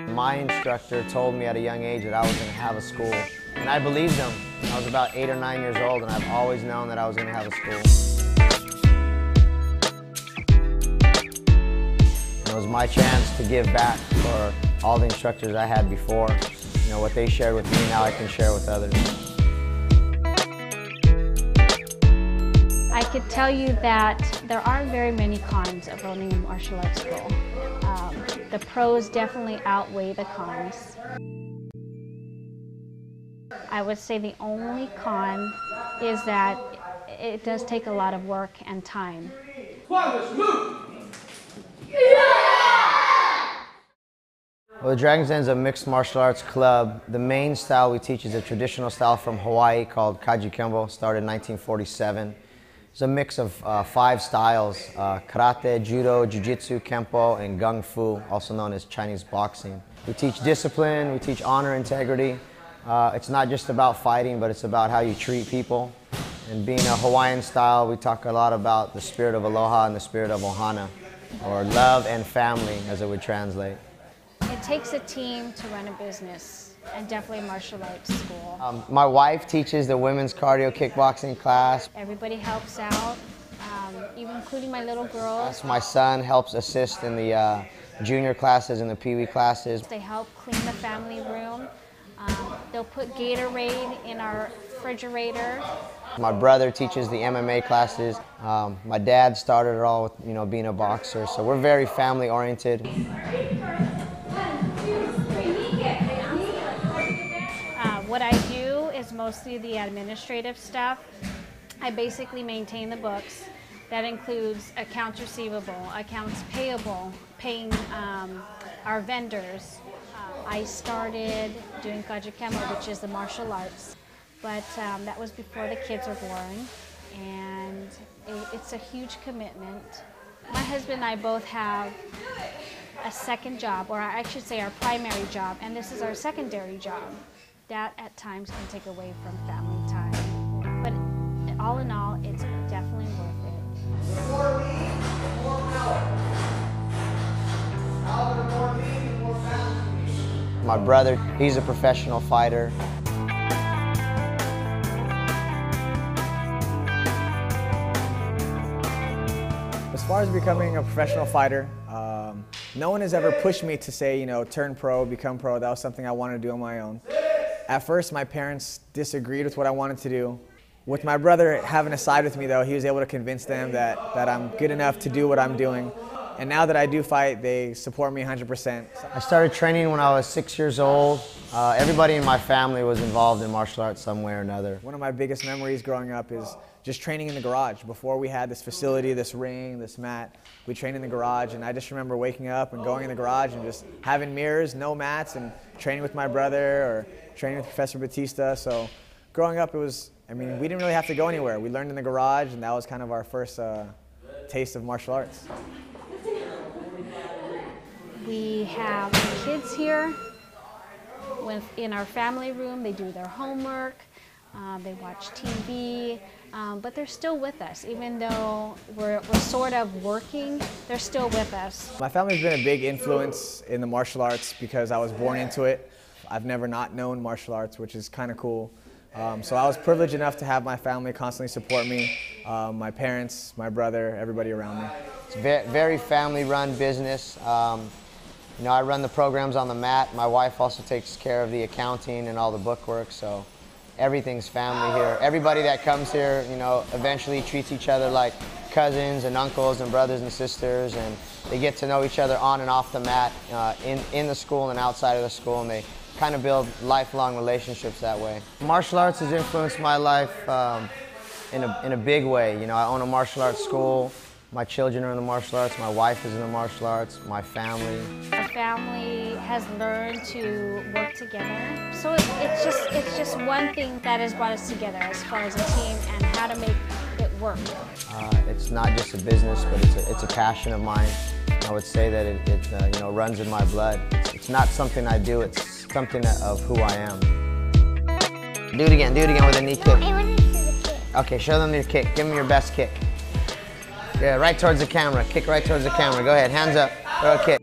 My instructor told me at a young age that I was going to have a school, and I believed him. I was about 8 or 9 years old, and I've always known that I was going to have a school. And it was my chance to give back for all the instructors I had before. You know, what they shared with me, now I can share with others. I could tell you that there aren't very many cons of owning a martial arts school. The pros definitely outweigh the cons. I would say the only con is that it does take a lot of work and time. Well, the Dragon's Den is a mixed martial arts club. The main style we teach is a traditional style from Hawaii called Kaji Kembo, started in 1947. It's a mix of 5 styles, karate, judo, jiu-jitsu, kempo, and gung fu, also known as Chinese boxing. We teach discipline, we teach honor, integrity. It's not just about fighting, but it's about how you treat people. And being a Hawaiian style, we talk a lot about the spirit of aloha and the spirit of ohana, or love and family, as it would translate. It takes a team to run a business, and definitely a martial arts school. My wife teaches the women's cardio kickboxing class. Everybody helps out, even including my little girls. My son helps assist in the junior classes and the peewee classes. They help clean the family room. They'll put Gatorade in our refrigerator. My brother teaches the MMA classes. My dad started it all with, being a boxer, so we're very family oriented. What I do is mostly the administrative stuff. I basically maintain the books. That includes accounts receivable, accounts payable, paying our vendors. I started doing Kaji Kembo, which is the martial arts, but that was before the kids were born, and it's a huge commitment. My husband and I both have a second job, or I should say our primary job, and this is our secondary job. That at times can take away from family time. But all in all, it's definitely worth it. The more lean, the more power. However, the more lean, the more balance. My brother, he's a professional fighter. As far as becoming a professional fighter, no one has ever pushed me to say, turn pro, become pro. That was something I wanted to do on my own. At first, my parents disagreed with what I wanted to do. With my brother having a side with me, though, he was able to convince them that I'm good enough to do what I'm doing. And now that I do fight, they support me 100%. I started training when I was 6 years old. Everybody in my family was involved in martial arts some way or another. One of my biggest memories growing up is just training in the garage. Before we had this facility, this ring, this mat, we trained in the garage, and I just remember waking up and going in the garage and just having mirrors, no mats, and training with my brother or training with Professor Batista. So growing up, we didn't really have to go anywhere. We learned in the garage, and that was kind of our first taste of martial arts. We have kids here. In our family room, they do their homework, they watch TV, but they're still with us. Even though we're sort of working, they're still with us. My family's been a big influence in the martial arts because I was born into it. I've never not known martial arts, which is kind of cool. So I was privileged enough to have my family constantly support me, my parents, my brother, everybody around me. It's a very family-run business. I run the programs on the mat. My wife also takes care of the accounting and all the bookwork, so everything's family here. Everybody that comes here, eventually treats each other like cousins and uncles and brothers and sisters, and they get to know each other on and off the mat, in the school and outside of the school, and they kind of build lifelong relationships that way. Martial arts has influenced my life in a big way. I own a martial arts school. My children are in the martial arts. My wife is in the martial arts. My family. Our family has learned to work together. So it's just one thing that has brought us together as far as a team and how to make it work. It's not just a business, but it's a passion of mine. I would say that it runs in my blood. It's not something I do. It's something of who I am. Do it again with a knee kick. I want to see the kick. Okay, show them your kick. Give them your best kick. Yeah, right towards the camera. Kick right towards the camera. Go ahead, hands up. Throw a kick.